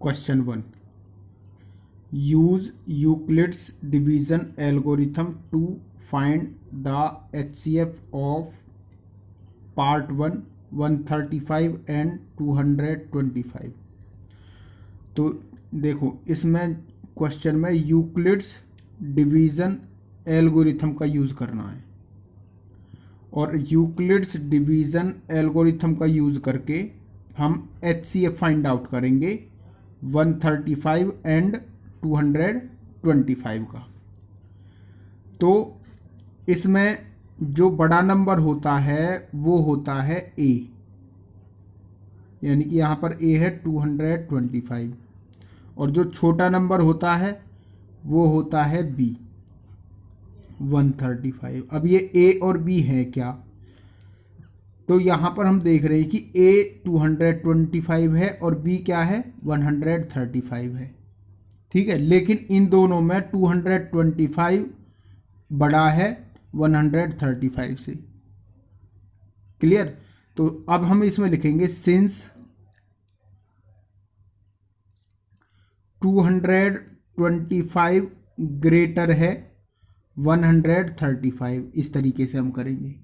Question 1, use Euclid's division algorithm to find the HCF of part 1 135 and 225। तो देखो इसमें question में Euclid's division algorithm का use करना है और यूक्लिड्स डिवीजन एल्गोरिथम का यूज़ करके हम HCF फाइंड आउट करेंगे 135 एंड 225 का। तो इसमें जो बड़ा नंबर होता है वो होता है A, यानी कि यहाँ पर A है 225, और जो छोटा नंबर होता है वो होता है B 135। अब ये A और B है क्या, तो यहाँ पर हम देख रहे हैं कि A 225 है और B क्या है 135 है। ठीक है, लेकिन इन दोनों में 225 बड़ा है 135 से। क्लियर। तो अब हम इसमें लिखेंगे सिंस 225 ग्रेटर है 135, इस तरीके से हम करेंगे।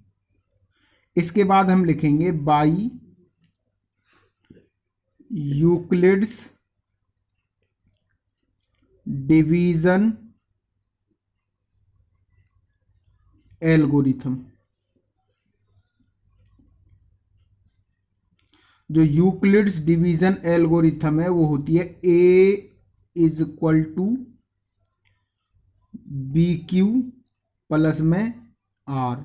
इसके बाद हम लिखेंगे बाई यूक्लिड्स डिवीजन एल्गोरिथम। जो यूक्लिड्स डिवीजन एल्गोरिथम है वो होती है A is equal to BQ plus में R।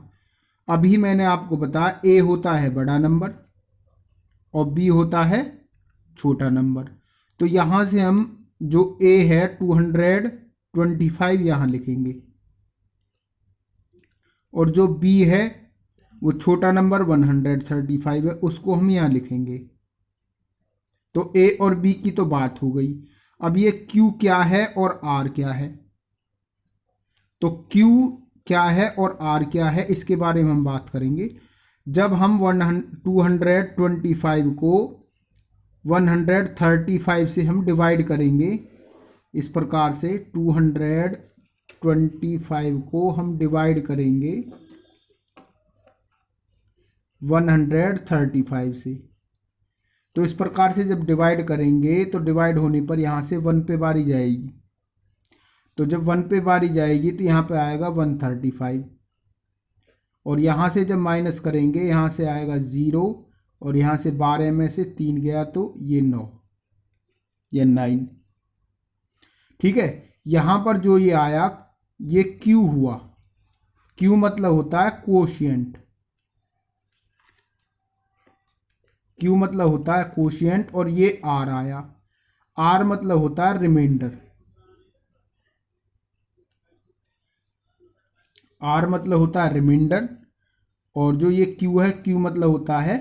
अभी मैंने आपको बताया A होता है बड़ा नंबर और B होता है छोटा नंबर। तो यहां से हम जो A है 225 यहां लिखेंगे और जो B है वो छोटा नंबर 135 है, उसको हम यहां लिखेंगे। तो A और B की तो बात हो गई। अब ये Q क्या है और R क्या है, तो Q क्या है और R क्या है इसके बारे में हम बात करेंगे। जब हम 225 को 135 से हम डिवाइड करेंगे, इस प्रकार से 225 को हम डिवाइड करेंगे 135 से, तो इस प्रकार से जब डिवाइड करेंगे तो डिवाइड होने पर यहाँ से 1 पे बारी जाएगी। तो जब 1 पे बारी जाएगी तो यहाँ पे आएगा 135, और यहाँ से जब माइनस करेंगे यहाँ से आएगा 0, और यहाँ से 12 में से 3 गया तो ये 9 या 9। ठीक है, यहाँ पर जो ये आया ये Q हुआ। Q मतलब होता है कोशिएंट, Q मतलब होता है कोशिएंट, और ये R आया। R मतलब होता है रिमाइंडर, R मतलब होता है रिमाइंडर, और जो ये Q है Q मतलब होता है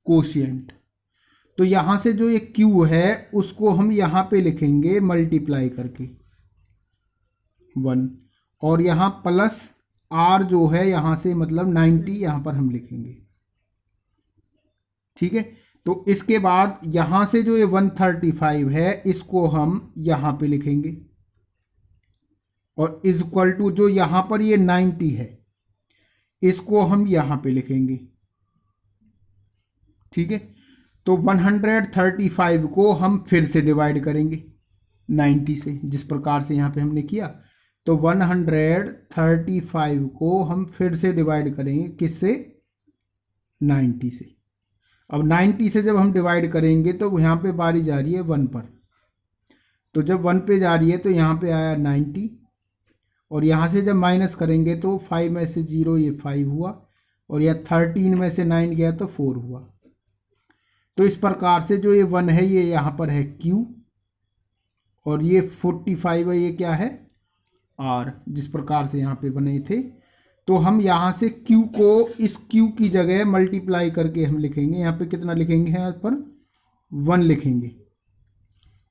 कोशिएंट। तो यहां से जो ये Q है उसको हम यहां पे लिखेंगे मल्टीप्लाई करके 1, और यहां प्लस R जो है यहां से मतलब 90 यहां पर हम लिखेंगे। ठीक है, तो इसके बाद यहां से जो ये 135 है इसको हम यहां पे लिखेंगे, और इज इक्वल टू जो यहां पर ये 90 है इसको हम यहां पे लिखेंगे। ठीक है, तो 135 को हम फिर से डिवाइड करेंगे 90 से, जिस प्रकार से यहां पे हमने किया। तो 135 को हम फिर से डिवाइड करेंगे किससे, 90 से। अब 90 से जब हम डिवाइड करेंगे तो यहाँ पे बारी जा रही है 1 पर, तो जब 1 पे जा रही है तो यहाँ पे आया 90, और यहाँ से जब माइनस करेंगे तो 5 में से 0 ये 5 हुआ, और यह 13 में से 9 गया तो 4 हुआ। तो इस प्रकार से जो ये 1 है ये यहाँ पर है Q, और ये 45 है ये क्या है R, जिस प्रकार से यहाँ पे बने थे। तो हम यहाँ से Q को इस Q की जगह मल्टीप्लाई करके हम लिखेंगे, यहाँ पे कितना लिखेंगे, यहाँ पर 1 लिखेंगे,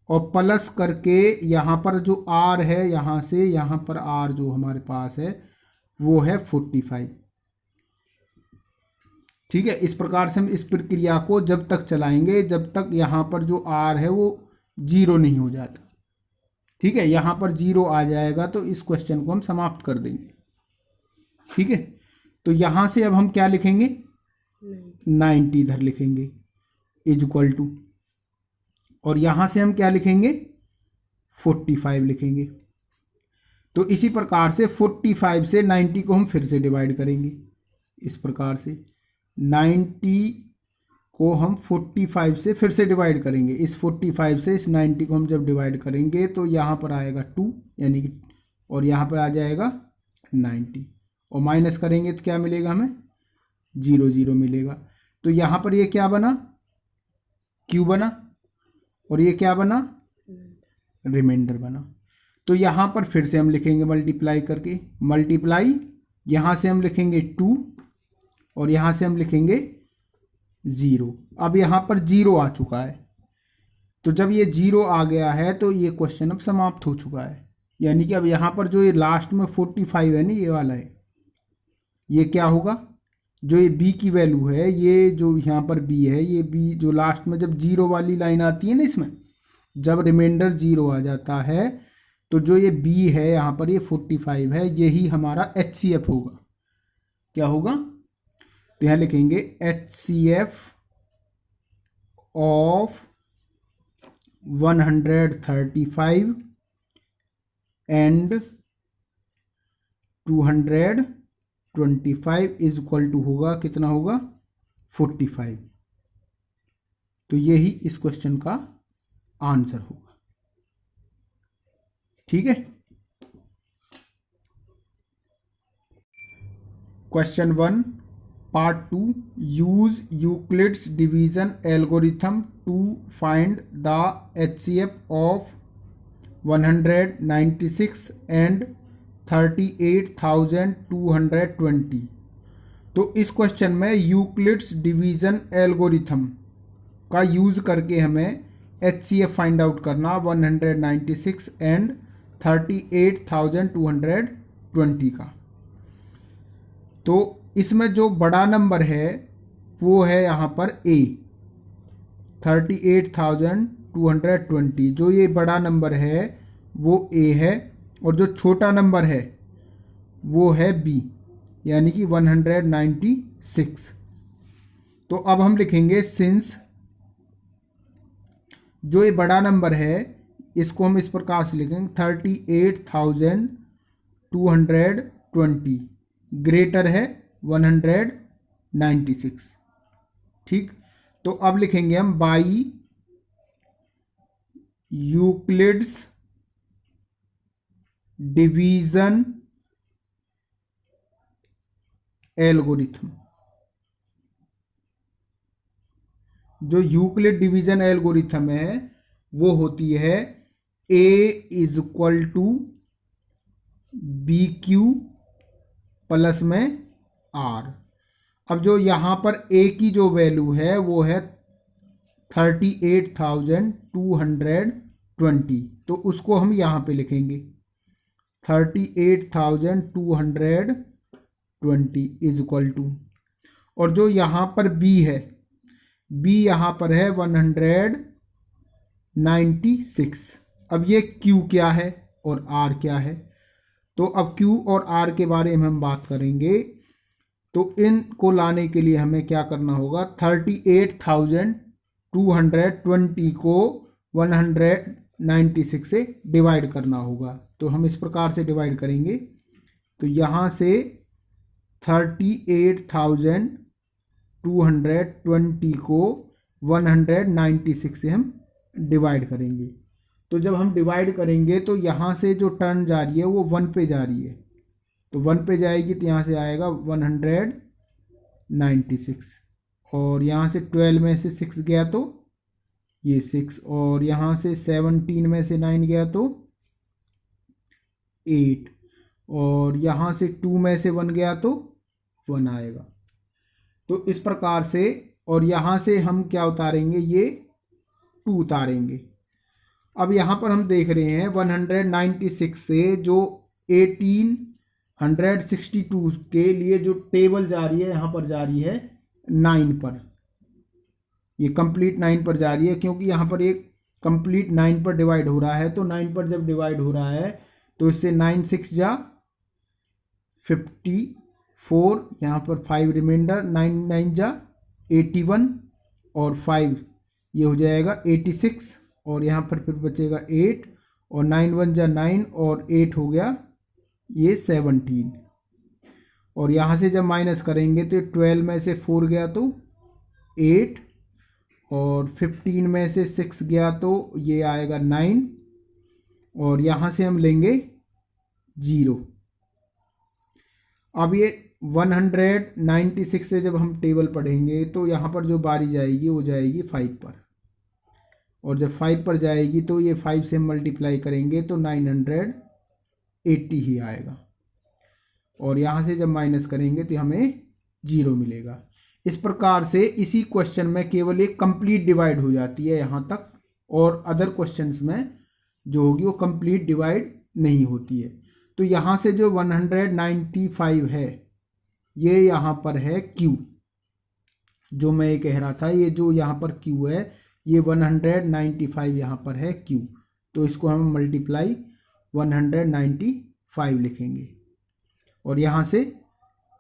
और प्लस करके यहाँ पर जो R है यहाँ से यहाँ पर R जो हमारे पास है वो है 45। ठीक है, इस प्रकार से हम इस प्रक्रिया को जब तक चलाएंगे जब तक यहाँ पर जो R है वो जीरो नहीं हो जाता। ठीक है, यहाँ पर जीरो आ जाएगा तो इस क्वेश्चन को हम समाप्त कर देंगे। ठीक है, तो यहाँ से अब हम क्या लिखेंगे, 90 इधर लिखेंगे इज इक्वल टू, और यहाँ से हम क्या लिखेंगे, 45 लिखेंगे। तो इसी प्रकार से 45 से 90 को हम फिर से डिवाइड करेंगे। इस प्रकार से 90 को हम 45 से फिर से डिवाइड करेंगे। इस 45 से इस 90 को हम जब डिवाइड करेंगे तो यहाँ पर आएगा 2, यानी कि, और यहाँ पर आ जाएगा 90, और माइनस करेंगे तो क्या मिलेगा हमें, 0 0 मिलेगा। तो यहाँ पर ये क्या बना, क्यू बना, और ये क्या बना, रिमाइंडर बना। तो यहाँ पर फिर से हम लिखेंगे मल्टीप्लाई करके, मल्टीप्लाई, यहाँ से हम लिखेंगे 2 और यहाँ से हम लिखेंगे 0। अब यहाँ पर 0 आ चुका है, तो जब ये 0 आ गया है तो ये क्वेश्चन अब समाप्त हो चुका है। यानी कि अब यहाँ पर जो ये लास्ट में 45 है ना, ये वाला है, ये क्या होगा, जो ये b की वैल्यू है, ये जो यहाँ पर b है, ये b जो लास्ट में जब 0 वाली लाइन आती है ना, इसमें जब रिमाइंडर 0 आ जाता है तो जो ये b है यहाँ पर, ये 45 है, यही हमारा HCF होगा। क्या होगा, तो यहाँ लिखेंगे HCF of 135 and 225 is equal to होगा, कितना होगा, 45। तो यही इस क्वेश्चन का आंसर होगा। ठीक है, question 1 part 2, use Euclid's division algorithm to find the HCF of 196 and 38,220। तो इस क्वेश्चन में यूक्लिड्स डिवीजन एल्गोरिथम का यूज करके हमें HCF फाइंड आउट करना 196 एंड 38,220 का। तो इसमें जो बड़ा नंबर है वो है यहाँ पर A, 38,220, जो ये बड़ा नंबर है वो A है, और जो छोटा नंबर है वो है B, यानी कि 196। तो अब हम लिखेंगे सिंस, जो ये बड़ा नंबर है इसको हम इस प्रकार से लिखेंगे 38,220 ग्रेटर है 196। ठीक, तो अब लिखेंगे हम बाई यूक्लिड्स डिवीजन एल्गोरिथम। जो यूक्लिड डिवीजन एल्गोरिथम है वो होती है A is equal to BQ plus में R। अब जो यहाँ पर A की जो वैल्यू है वो है 38,220, तो उसको हम यहाँ पे लिखेंगे 38,220 इज इक्वल टू, और जो यहाँ पर B है, B यहाँ पर है 196। अब ये Q क्या है और R क्या है, तो अब Q और R के बारे में हम बात करेंगे। तो इनको लाने के लिए हमें क्या करना होगा, 38,220 को 196 से डिवाइड करना होगा। तो हम इस प्रकार से डिवाइड करेंगे, तो यहाँ से 38,220 को 196 से हम डिवाइड करेंगे। तो जब हम डिवाइड करेंगे तो यहाँ से जो टर्म जा रही है वो 1 पे जा रही है, तो 1 पे जाएगी तो यहाँ से आएगा 196, और यहाँ से 12 में से 6 गया तो ये 6, और यहाँ से 17 में से 9 गया तो 8, और यहाँ से 2 में से 1 गया तो 1 आएगा। तो इस प्रकार से, और यहाँ से हम क्या उतारेंगे, ये 2 उतारेंगे। अब यहाँ पर हम देख रहे हैं 196 से जो 1862 के लिए जो टेबल जा रही है, यहाँ पर जा रही है 9 पर, ये कंप्लीट 9 पर जा रही है, क्योंकि यहाँ पर एक कंप्लीट 9 पर डिवाइड हो रहा है, तो 9 पर जब डिवाइड हो रहा है तो इससे 9 6 जा 54, यहाँ पर 5 रिमाइंडर, 9 9 जा 81 और 5 ये हो जाएगा 86, और यहाँ पर फिर बचेगा 8 और 9 1 जा 9 और 8 हो गया ये 17, और यहाँ से जब माइनस करेंगे तो 12 में से 4 गया तो 8, और 15 में से 6 गया तो ये आएगा 9, और यहाँ से हम लेंगे 0। अब ये 196 से जब हम टेबल पढ़ेंगे तो यहाँ पर जो बारी जाएगी वो जाएगी 5 पर, और जब 5 पर जाएगी तो ये 5 से मल्टीप्लाई करेंगे तो 980 ही आएगा, और यहाँ से जब माइनस करेंगे तो हमें 0 मिलेगा। इस प्रकार से इसी क्वेश्चन में केवल एक कंप्लीट डिवाइड हो जाती है यहाँ तक, और अदर क्वेश्चंस में जो होगी वो कंप्लीट डिवाइड नहीं होती है। तो यहाँ से जो 195 है ये यहाँ पर है Q, जो मैं ये कह रहा था, ये जो यहाँ पर Q है ये 195 यहाँ पर है Q, तो इसको हम मल्टीप्लाई 195 लिखेंगे, और यहाँ से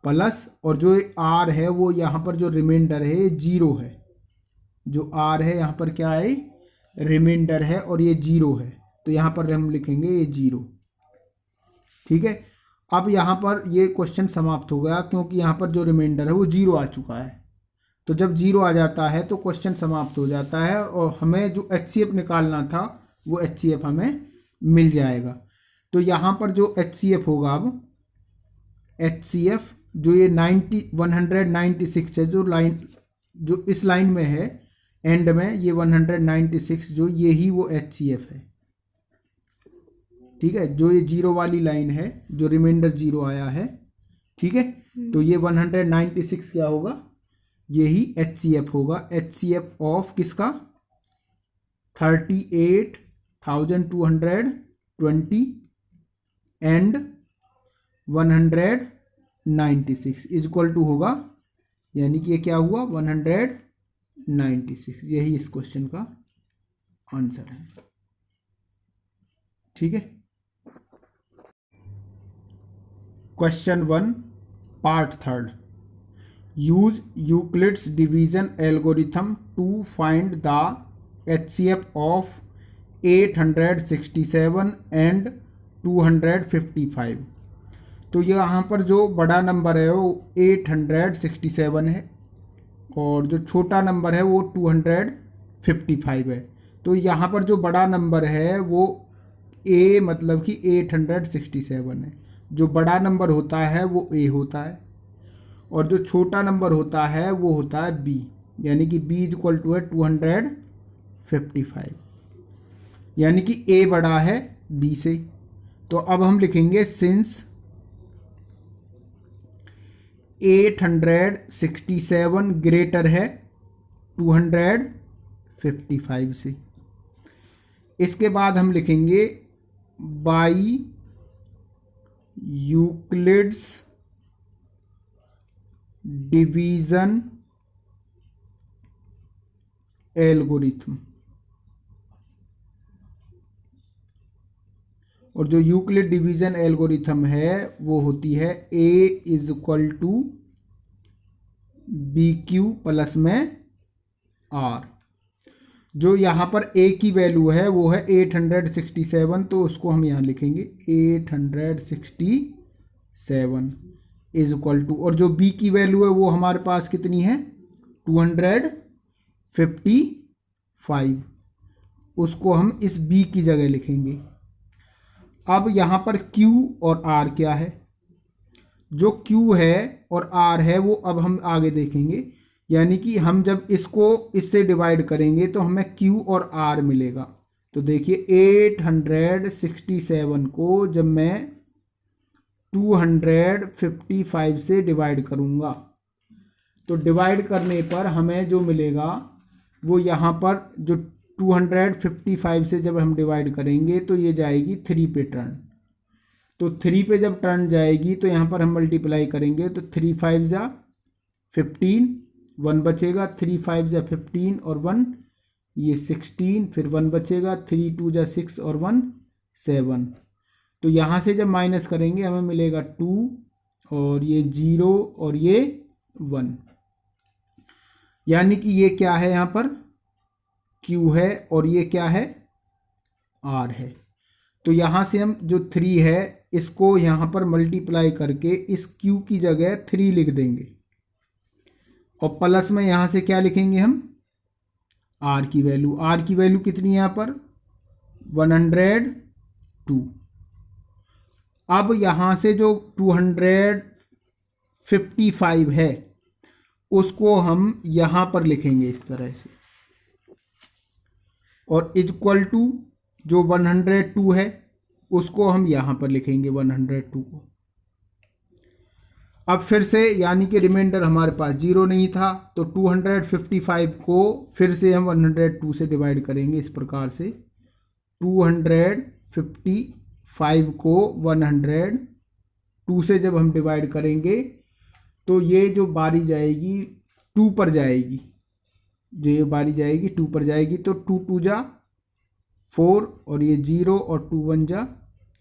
प्लस, और जो R है वो यहाँ पर जो रिमाइंडर है ये 0 है, जो R है यहाँ पर क्या है रिमाइंडर है, और ये 0 है, तो यहाँ पर हम लिखेंगे ये 0। ठीक है, अब यहाँ पर ये क्वेश्चन समाप्त हो गया, क्योंकि यहाँ पर जो रिमाइंडर है वो 0 आ चुका है। तो जब 0 आ जाता है तो क्वेश्चन समाप्त हो जाता है, और हमें जो HCF निकालना था वो HCF हमें मिल जाएगा। तो यहाँ पर जो HCF होगा, अब HCF जो ये 196 है, जो लाइन जो इस लाइन में है एंड में, ये 196 जो यही वो HCF है। ठीक है, जो ये 0 वाली लाइन है, जो रिमाइंडर 0 आया है, ठीक है, तो ये 196 क्या होगा, यही HCF होगा। HCF ऑफ किसका 38,220 एंड 196 इक्वल टू होगा, यानी कि ये क्या हुआ 196, यही इस क्वेश्चन का आंसर है। ठीक है, question 1 part 3, use Euclid's division algorithm to find the HCF of 867 and 255। तो यहाँ पर जो बड़ा नंबर है वो 867 है, और जो छोटा नंबर है वो 255 है। तो यहाँ पर जो बड़ा नंबर है वो A मतलब कि 867 है, जो बड़ा नंबर होता है वो A होता है, और जो छोटा नंबर होता है वो होता है B, यानी कि B इक्वल टू है 255, यानी कि A बड़ा है B से। तो अब हम लिखेंगे सिंस 867 ग्रेटर है 255 से। इसके बाद हम लिखेंगे बाई यूक्लिड्स डिवीजन एल्गोरिथम, और जो यूक्लिड डिवीजन एल्गोरिथम है वो होती है A is equal to BQ plus में R। जो यहाँ पर A की वैल्यू है वो है 867, तो उसको हम यहाँ लिखेंगे 867 इज इक्वल टू, और जो B की वैल्यू है वो हमारे पास कितनी है 255, उसको हम इस B की जगह लिखेंगे। अब यहाँ पर Q और R क्या है, जो Q है और R है वो अब हम आगे देखेंगे, यानी कि हम जब इसको इससे डिवाइड करेंगे तो हमें Q और R मिलेगा। तो देखिए 867 को जब मैं 255 से डिवाइड करूँगा तो डिवाइड करने पर हमें जो मिलेगा वो यहाँ पर जो 255 से जब हम डिवाइड करेंगे तो ये जाएगी 3 पे टर्न। तो 3 पे जब टर्न जाएगी तो यहाँ पर हम मल्टीप्लाई करेंगे तो 3 5 जा 15, 1 बचेगा, 3 5 जा 15 और 1 ये 16, फिर 1 बचेगा, 3 2 जा 6 और 1 7। तो यहाँ से जब माइनस करेंगे हमें मिलेगा 2 और ये 0 और ये 1, यानी कि ये क्या है यहाँ पर Q है और ये क्या है R है। तो यहाँ से हम जो 3 है इसको यहाँ पर मल्टीप्लाई करके इस Q की जगह 3 लिख देंगे और प्लस में यहाँ से क्या लिखेंगे हम R की वैल्यू। R की वैल्यू कितनी है यहाँ पर 102। अब यहाँ से जो 255 है उसको हम यहाँ पर लिखेंगे इस तरह से, और इक्वल टू जो 102 है उसको हम यहाँ पर लिखेंगे 102 को। अब फिर से यानी कि रिमाइंडर हमारे पास 0 नहीं था तो 255 को फिर से हम 102 से डिवाइड करेंगे इस प्रकार से। 255 को 102 से जब हम डिवाइड करेंगे तो ये जो बारी जाएगी 2 पर जाएगी, जो ये बारी जाएगी 2 पर जाएगी। तो 2 2 जा 4 और ये 0 और 2 1 जा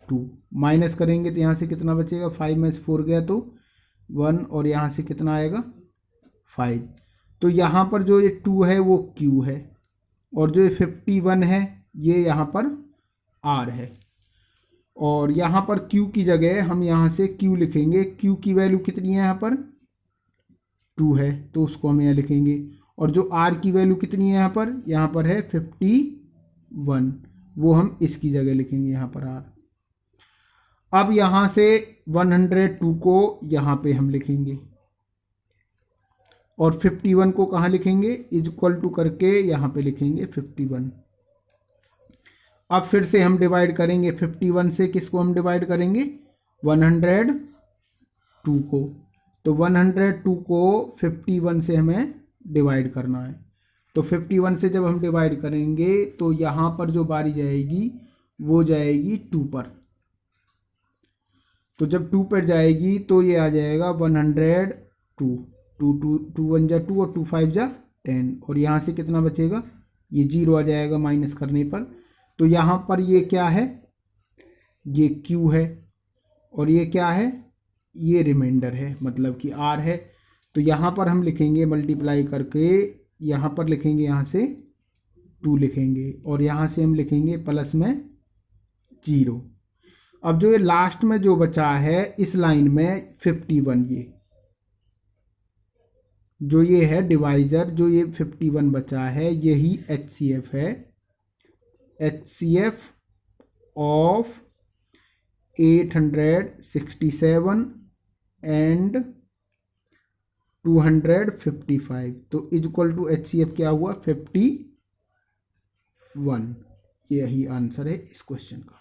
2, माइनस करेंगे तो यहाँ से कितना बचेगा 5 में से 4 गया तो 1 और यहाँ से कितना आएगा 5। तो यहाँ पर जो ये 2 है वो Q है और जो ये 51 है ये यहाँ पर R है। और यहाँ पर Q की जगह हम यहाँ से Q लिखेंगे। Q की वैल्यू कितनी है यहाँ पर 2 है तो उसको हम यहाँ लिखेंगे। और जो R की वैल्यू कितनी है यहाँ पर है 51, वो हम इसकी जगह लिखेंगे यहाँ पर R। अब यहाँ से 102 को यहाँ पे हम लिखेंगे और 51 को कहाँ लिखेंगे इक्वल टू करके यहाँ पे लिखेंगे 51। अब फिर से हम डिवाइड करेंगे 51 से, किसको हम डिवाइड करेंगे 102 को। तो 102 को 51 से हमें डिवाइड करना है। तो 51 से जब हम डिवाइड करेंगे तो यहाँ पर जो बारी जाएगी वो जाएगी 2 पर। तो जब 2 पर जाएगी तो ये आ जाएगा 102, 2 1 जा 2 और 2 5 जा 10 और यहाँ से कितना बचेगा ये 0 आ जाएगा माइनस करने पर। तो यहाँ पर ये क्या है ये Q है और ये क्या है ये रिमाइंडर है, मतलब कि R है। तो यहाँ पर हम लिखेंगे मल्टीप्लाई करके, यहाँ पर लिखेंगे यहाँ से 2 लिखेंगे और यहाँ से हम लिखेंगे प्लस में 0। अब जो ये लास्ट में जो बचा है इस लाइन में 51, ये जो ये है डिवाइजर, जो ये 51 बचा है यही HCF है। HCF ऑफ 867 एंड 255, तो इक्वल टू HCF क्या हुआ 51। यही आंसर है इस क्वेश्चन का।